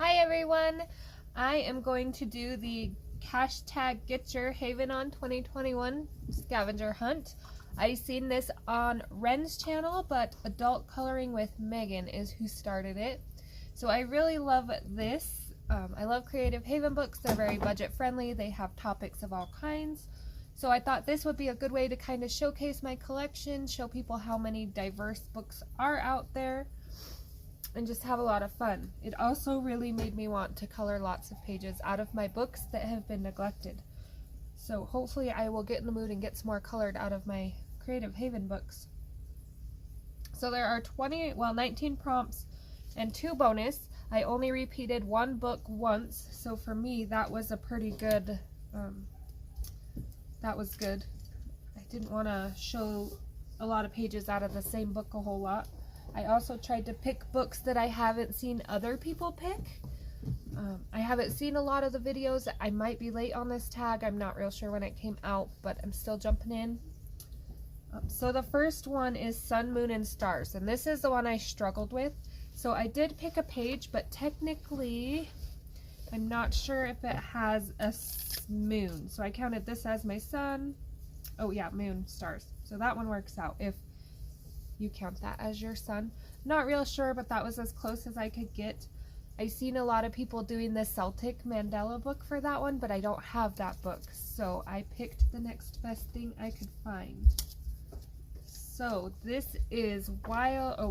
Hi everyone! I am going to do the hashtag Get Your Haven On 2021 scavenger hunt. I seen this on Ren's channel, but Adult Coloring with Megan is who started it. So I really love this. I love Creative Haven books. They're very budget friendly. They have topics of all kinds. So I thought this would be a good way to kind of showcase my collection, show people how many diverse books are out there, and just have a lot of fun. It also really made me want to color lots of pages out of my books that have been neglected. So hopefully I will get in the mood and get some more colored out of my Creative Haven books. So there are 19 prompts and 2 bonus. I only repeated one book once, so for me that was a pretty good, that was good. I didn't want to show a lot of pages out of the same book a whole lot. I also tried to pick books that I haven't seen other people pick. I haven't seen a lot of the videos. I might be late on this tag. I'm not real sure when it came out, but I'm still jumping in. So the first one is Sun, Moon, and Stars, and this is the one I struggled with. So I did pick a page, but technically I'm not sure if it has a moon. So I counted this as my sun. Oh yeah, moon, stars. So that one works out if you count that as your sun. Not real sure, but that was as close as I could get. I've seen a lot of people doing the Celtic Mandela book for that one, but I don't have that book, so I picked the next best thing I could find. So this is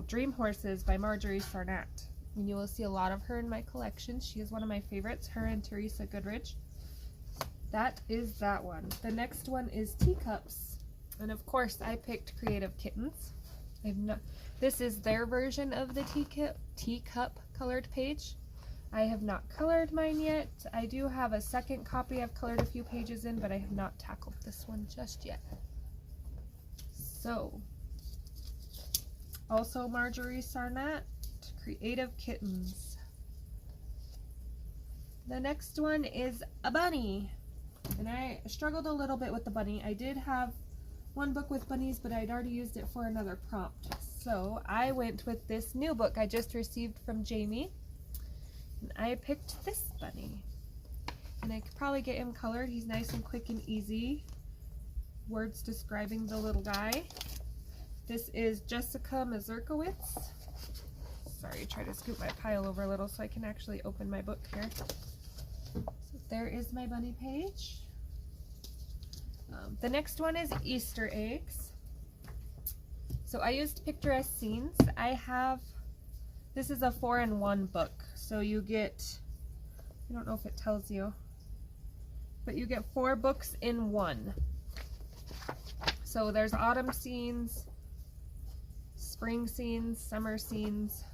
Dream Horses by Marjorie Sarnat, and you will see a lot of her in my collection. She is one of my favorites, her and Teresa Goodrich. That is that one. The next one is Teacups, and of course I picked Creative Kittens. This is their version of the teacup colored page. I have not colored mine yet. I do have a second copy I've colored a few pages in, but I have not tackled this one just yet. So, also Marjorie Sarnat, Creative Kittens. The next one is a bunny, and I struggled a little bit with the bunny. I did have one book with bunnies, but I'd already used it for another prompt. So I went with this new book I just received from Jamie, and I picked this bunny. And I could probably get him colored. He's nice and quick and easy. Words describing the little guy. This is Jessica Mazurkowitz. Sorry, try to scoot my pile over a little so I can actually open my book here. So there is my bunny page. The next one is Easter eggs. So I used picturesque scenes. This is a 4-in-1 book. So you get, I don't know if it tells you, but you get 4 books in one. So there's autumn scenes, spring scenes, summer scenes.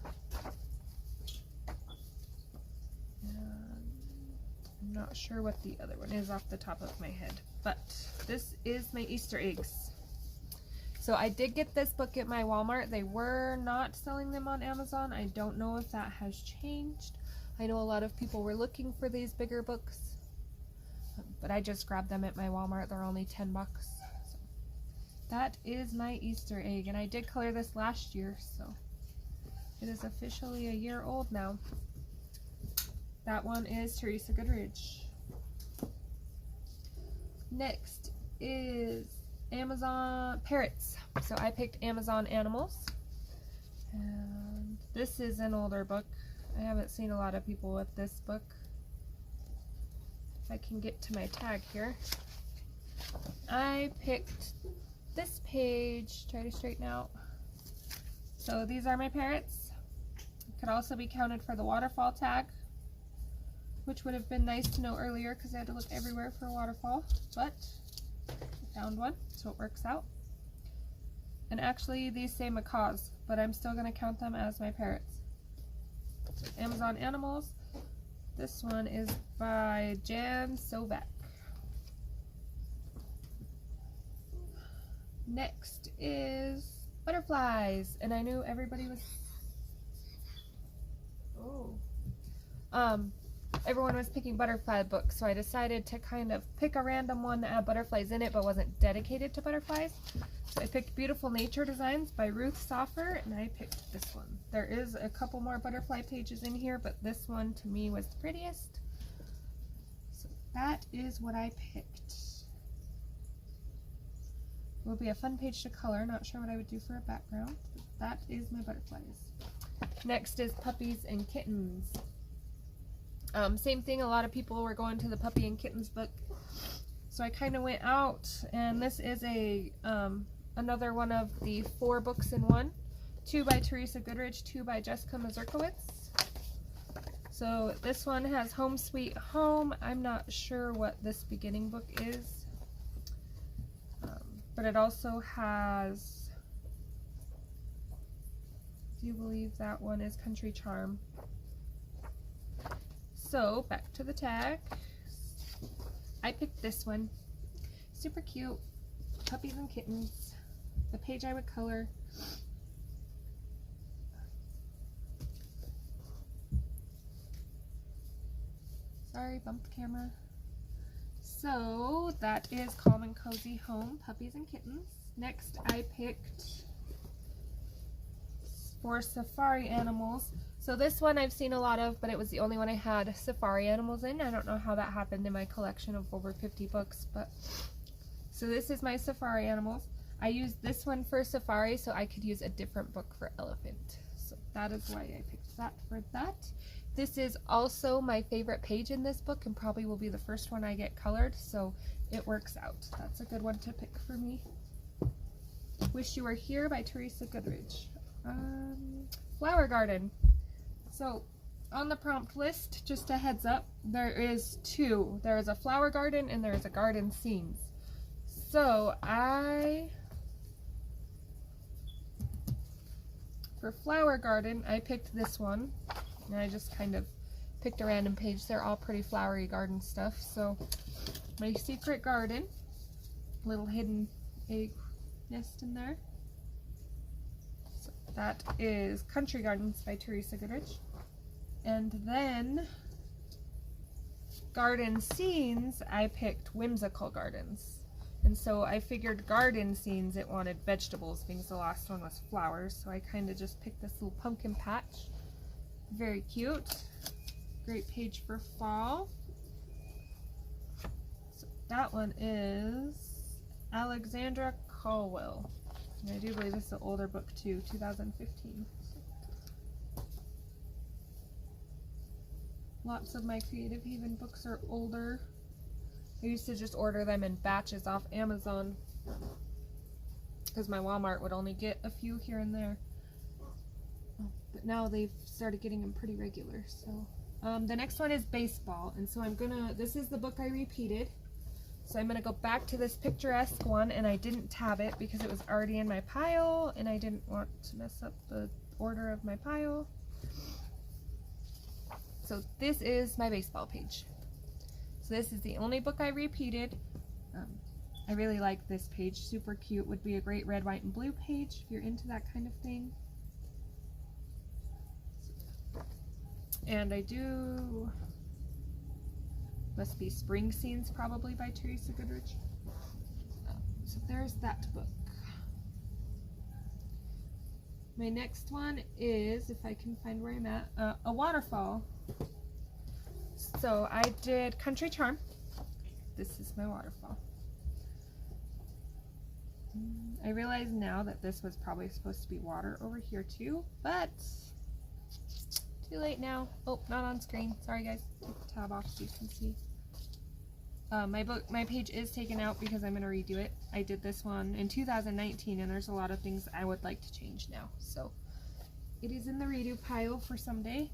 I'm not sure what the other one is off the top of my head, but this is my Easter eggs. So I did get this book at my Walmart. They were not selling them on Amazon. I don't know if that has changed. I know a lot of people were looking for these bigger books, but I just grabbed them at my Walmart. They're only 10 bucks. So that is my Easter egg, and I did color this last year, so it is officially a year old now. That one is Teresa Goodrich. Next is Amazon Parrots. So I picked Amazon Animals. And this is an older book. I haven't seen a lot of people with this book. If I can get to my tag here. I picked this page. Try to straighten out. So these are my parrots. It could also be counted for the Waterfall tag, which would have been nice to know earlier because I had to look everywhere for a waterfall, but I found one, so it works out. And actually these say macaws, but I'm still going to count them as my parrots. So Amazon Animals. This one is by Jan Sovak. Next is Butterflies, and I knew everybody was... everyone was picking butterfly books, so I decided to kind of pick a random one that had butterflies in it but wasn't dedicated to butterflies. So I picked Beautiful Nature Designs by Ruth Soffer, and I picked this one. There is a couple more butterfly pages in here, but this one to me was the prettiest. So that is what I picked. It will be a fun page to color. Not sure what I would do for a background, but that is my butterflies. Next is Puppies and Kittens. Same thing, a lot of people were going to the Puppy and Kittens book. So I kind of went out, and this is a another one of the 4 books in one. 2 by Teresa Goodrich, 2 by Jessica Mazurkowicz. So this one has Home Sweet Home. I'm not sure what this beginning book is. But it also has, do you believe that one is Country Charm? So back to the tag. I picked this one. Super cute. Puppies and Kittens. The page I would color. Sorry, bumped the camera. So that is Calm and Cozy Home, Puppies and Kittens. Next I picked for Safari Animals. So this one I've seen a lot of, but it was the only one I had safari animals in. I don't know how that happened in my collection of over 50 books, but so this is my safari animals. I used this one for safari so I could use a different book for elephant. So that is why I picked that for that. This is also my favorite page in this book and probably will be the first one I get colored, so it works out. That's a good one to pick for me. Wish You Were Here by Teresa Goodrich. Flower Garden. So on the prompt list, just a heads up, there is 2. There is a flower garden and there is a garden scenes. So for Flower Garden, I picked this one. And I just kind of picked a random page. They're all pretty flowery garden stuff. So my secret garden, little hidden egg nest in there. So that is Country Gardens by Teresa Goodrich. And then garden scenes, I picked Whimsical Gardens. And so I figured garden scenes, it wanted vegetables because the last one was flowers. So I kind of just picked this little pumpkin patch. Very cute. Great page for fall. So that one is Alexandra Caldwell. And I do believe this is an older book too, 2015. Lots of my Creative Haven books are older. I used to just order them in batches off Amazon because my Walmart would only get a few here and there. But now they've started getting them pretty regular. So the next one is Baseball, and so this is the book I repeated. So I'm gonna go back to this picturesque one, and I didn't tab it because it was already in my pile, and I didn't want to mess up the order of my pile. So this is my Baseball page. So this is the only book I repeated. I really like this page, super cute. Would be a great red, white, and blue page if you're into that kind of thing. And I do, must be Spring Scenes probably by Teresa Goodrich. So there's that book. My next one is, if I can find where I'm at, a Waterfall. So I did Country Charm. This is my Waterfall. I realize now that this was probably supposed to be water over here too, but too late now. Oh, not on screen. Sorry guys. Take the tab off so you can see. My page is taken out because I'm going to redo it. I did this one in 2019 and there's a lot of things I would like to change now. So it is in the redo pile for someday.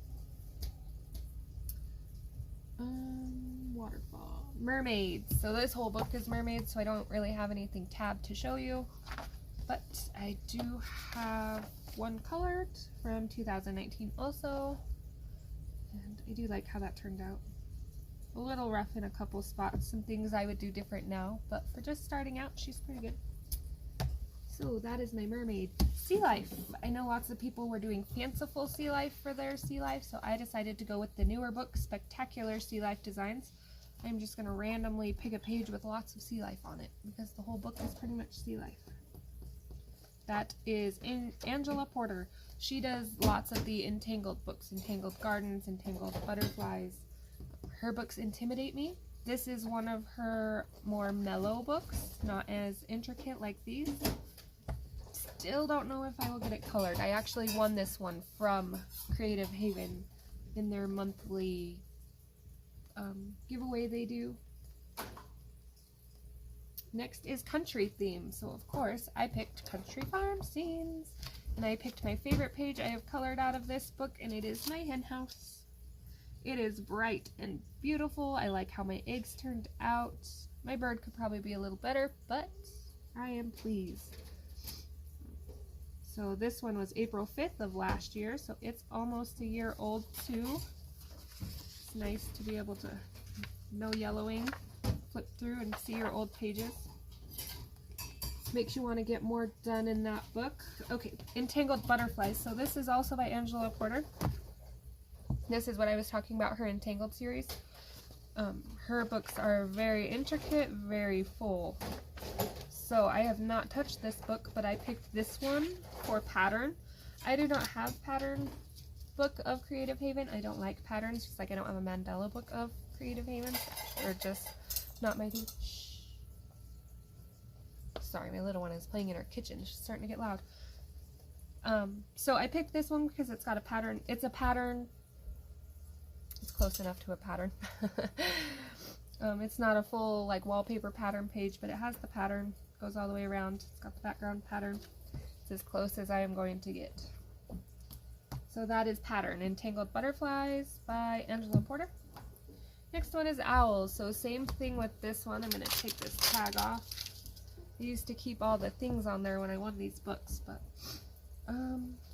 Waterfall. Mermaids. So this whole book is Mermaids, so I don't really have anything tabbed to show you. But I do have one colored from 2019 also. And I do like how that turned out. A little rough in a couple spots. Some things I would do different now, but for just starting out, she's pretty good. So that is my mermaid sea life. I know lots of people were doing fanciful sea life for their sea life, so I decided to go with the newer book, Spectacular Sea Life Designs. I'm just going to randomly pick a page with lots of sea life on it because the whole book is pretty much sea life. That is Angela Porter. She does lots of the Entangled books, Entangled Gardens, Entangled Butterflies. Her books intimidate me. This is one of her more mellow books, not as intricate like these. Still don't know if I will get it colored. I actually won this one from Creative Haven in their monthly giveaway they do. Next is country theme. So of course I picked country farm scenes. And I picked my favorite page I have colored out of this book, and it is my hen house. It is bright and beautiful. I like how my eggs turned out. My bird could probably be a little better, but I am pleased. So this one was April 5th of last year, so it's almost a year old too. It's nice to be able to, no yellowing, flip through and see your old pages. Makes you want to get more done in that book. Okay, Entangled Butterflies. So this is also by Angela Porter. This is what I was talking about, her Entangled series. Her books are very intricate, very full. So I have not touched this book, but I picked this one for pattern. I do not have pattern book of Creative Haven. I don't like patterns, just like I don't have a mandala book of Creative Haven. They're just not my thing. Sorry, my little one is playing in her kitchen. She's starting to get loud. So I picked this one because it's got a pattern. It's a pattern. It's close enough to a pattern. It's not a full like wallpaper pattern page, but it has the pattern. Goes all the way around. It's got the background pattern. It's as close as I am going to get. So that is Pattern, Entangled Butterflies by Angela Porter. Next one is Owls. So same thing with this one. I'm going to take this tag off. I used to keep all the things on there when I won these books, but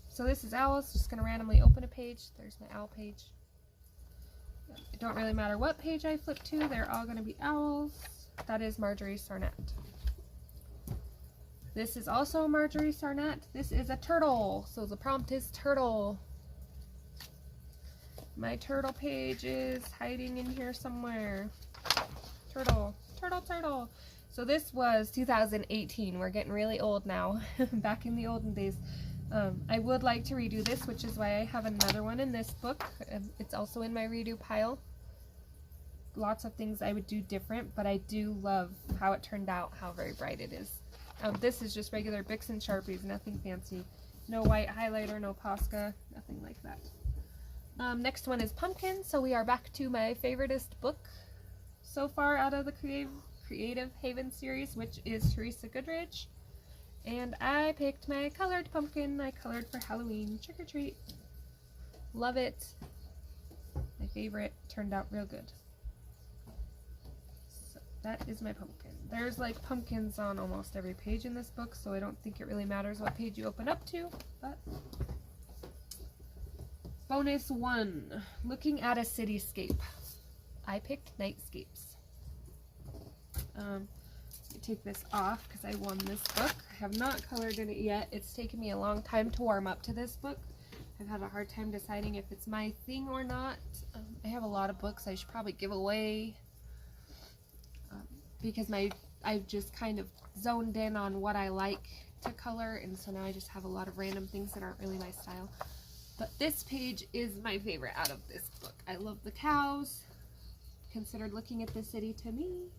so this is Owls. Just going to randomly open a page. There's my owl page. It don't really matter what page I flip to, they're all going to be owls. That is Marjorie Sarnett. This is also Marjorie Sarnett. This is a turtle, so the prompt is turtle. My turtle page is hiding in here somewhere. Turtle, turtle, turtle. So this was 2018. We're getting really old now, back in the olden days. I would like to redo this, which is why I have another one in this book. It's also in my redo pile. Lots of things I would do different, but I do love how it turned out, how very bright it is. This is just regular Bics and Sharpies, nothing fancy. No white highlighter, no Posca, nothing like that. Next one is Pumpkin, so we are back to my favoriteest book so far out of the Creative Haven series, which is Teresa Goodridge. And I picked my colored pumpkin. I colored for Halloween. Trick or treat. Love it. My favorite. Turned out real good. So that is my pumpkin. There's like pumpkins on almost every page in this book, so I don't think it really matters what page you open up to. But bonus 1. Looking at a cityscape. I picked Nightscapes. Take this off because I won this book. I have not colored in it yet. It's taken me a long time to warm up to this book. I've had a hard time deciding if it's my thing or not. I have a lot of books I should probably give away because I've just kind of zoned in on what I like to color, and so now I just have a lot of random things that aren't really my style. But this page is my favorite out of this book. I love the cows. Considered looking at the city to me.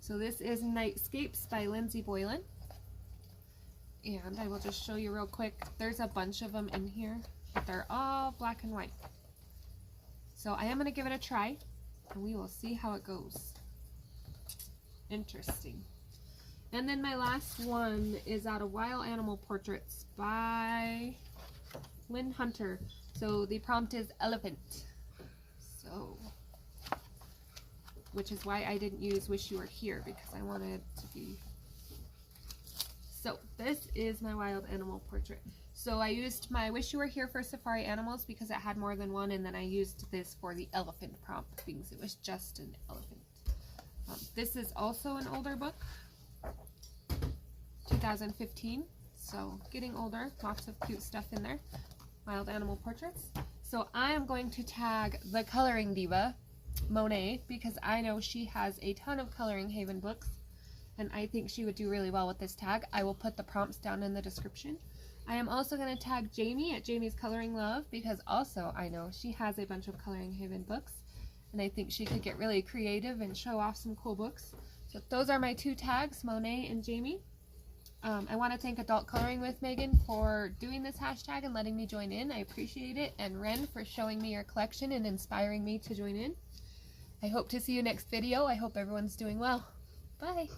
So this is Nightscapes by Lindsay Boylan. And I will just show you real quick. There's a bunch of them in here, but they're all black and white. So I am going to give it a try, and we will see how it goes. Interesting. And then my last one is out of Wild Animal Portraits by Lynn Hunter. So the prompt is elephant. So, which is why I didn't use Wish You Were Here, because I wanted to be. So this is my wild animal portrait. So I used my Wish You Were Here for Safari Animals because it had more than one, and then I used this for the elephant prompt because it was just an elephant. This is also an older book, 2015. so getting older, lots of cute stuff in there. Wild animal portraits. So I am going to tag the coloring diva, Monai, because I know she has a ton of Coloring Haven books, and I think she would do really well with this tag. I will put the prompts down in the description. I am also going to tag Jamie at Jamiescoloringlove, because also I know she has a bunch of Coloring Haven books, and I think she could get really creative and show off some cool books. So those are my two tags, Monai and Jamie. I want to thank Adult Coloring with Megan for doing this hashtag and letting me join in. I appreciate it. And Ren for showing me your collection and inspiring me to join in. I hope to see you next video. I hope everyone's doing well. Bye.